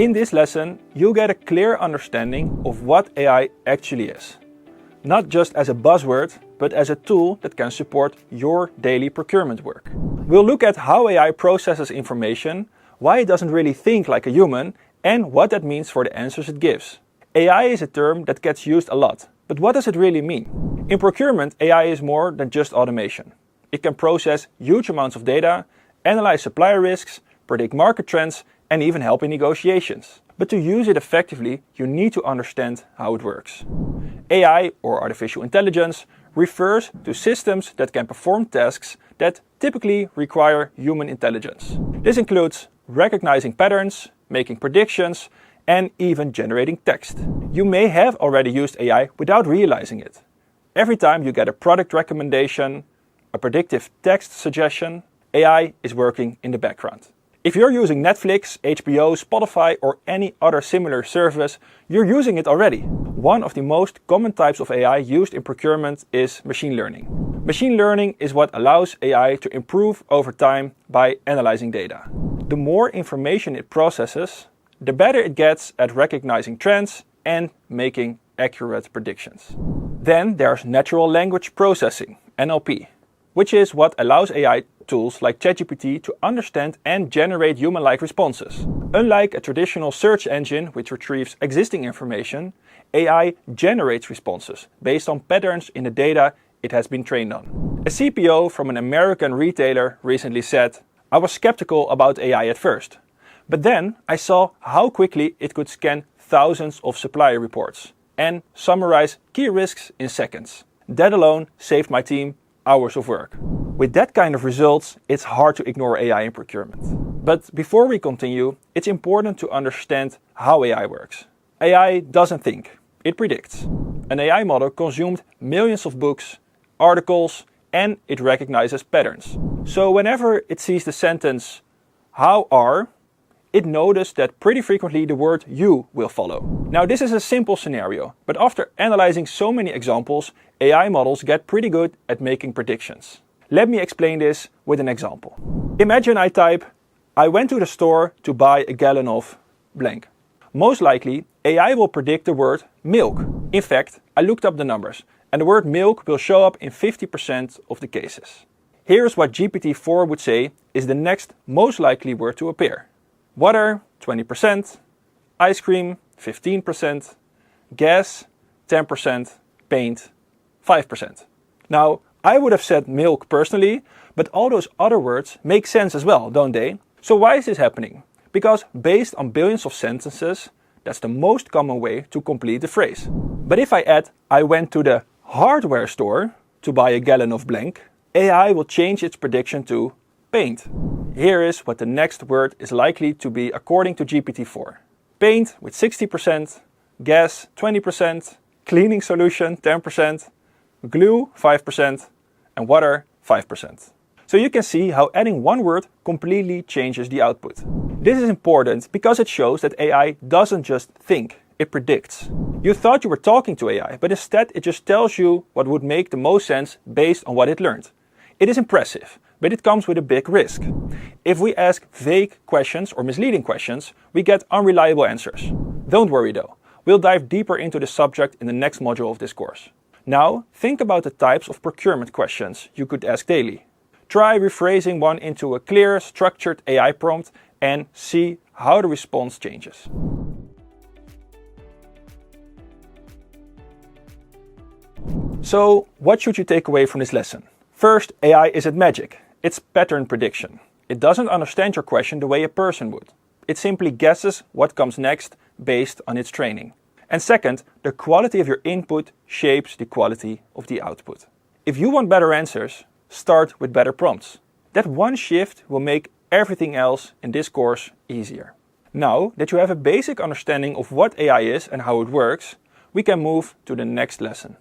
In this lesson, you'll get a clear understanding of what AI actually is. Not just as a buzzword, but as a tool that can support your daily procurement work. We'll look at how AI processes information, why it doesn't really think like a human, and what that means for the answers it gives. AI is a term that gets used a lot, but what does it really mean? In procurement, AI is more than just automation. It can process huge amounts of data, analyze supplier risks, predict market trends, and even help in negotiations. But to use it effectively, you need to understand how it works. AI, or artificial intelligence, refers to systems that can perform tasks that typically require human intelligence. This includes recognizing patterns, making predictions, and even generating text. You may have already used AI without realizing it. Every time you get a product recommendation, a predictive text suggestion, AI is working in the background. If you're using Netflix, HBO, Spotify, or any other similar service, you're using it already. One of the most common types of AI used in procurement is machine learning. Machine learning is what allows AI to improve over time by analyzing data. The more information it processes, the better it gets at recognizing trends and making accurate predictions. Then there's natural language processing, NLP, which is what allows AI tools like ChatGPT to understand and generate human-like responses. Unlike a traditional search engine which retrieves existing information, AI generates responses based on patterns in the data it has been trained on. A CPO from an American retailer recently said, "I was skeptical about AI at first, but then I saw how quickly it could scan thousands of supplier reports and summarize key risks in seconds. That alone saved my team hours of work." With that kind of results, it's hard to ignore AI in procurement. But before we continue, it's important to understand how AI works. AI doesn't think, it predicts. An AI model consumed millions of books, articles, and it recognizes patterns. So whenever it sees the sentence, "how are," it noticed that pretty frequently the word "you" will follow. Now this is a simple scenario, but after analyzing so many examples, AI models get pretty good at making predictions. Let me explain this with an example. Imagine I type, "I went to the store to buy a gallon of blank." Most likely, AI will predict the word milk. In fact, I looked up the numbers, and the word milk will show up in 50% of the cases. Here's what GPT-4 would say is the next most likely word to appear. Water, 20%, ice cream, 15%, gas, 10%, paint, 5%. Now, I would have said milk personally, but all those other words make sense as well, don't they? So why is this happening? Because based on billions of sentences, that's the most common way to complete the phrase. But if I add, "I went to the hardware store to buy a gallon of blank," AI will change its prediction to paint. Here is what the next word is likely to be according to GPT-4. Paint with 60%, gas 20%, cleaning solution 10%, glue 5%, and water 5%. So you can see how adding one word completely changes the output. This is important because it shows that AI doesn't just think, it predicts. You thought you were talking to AI, but instead it just tells you what would make the most sense based on what it learned. It is impressive, but it comes with a big risk. If we ask vague questions or misleading questions, we get unreliable answers. Don't worry though, we'll dive deeper into the subject in the next module of this course. Now, think about the types of procurement questions you could ask daily. Try rephrasing one into a clear, structured AI prompt and see how the response changes. So, what should you take away from this lesson? First, AI isn't magic. It's pattern prediction. It doesn't understand your question the way a person would. It simply guesses what comes next based on its training. And second, the quality of your input shapes the quality of the output. If you want better answers, start with better prompts. That one shift will make everything else in this course easier. Now that you have a basic understanding of what AI is and how it works, we can move to the next lesson.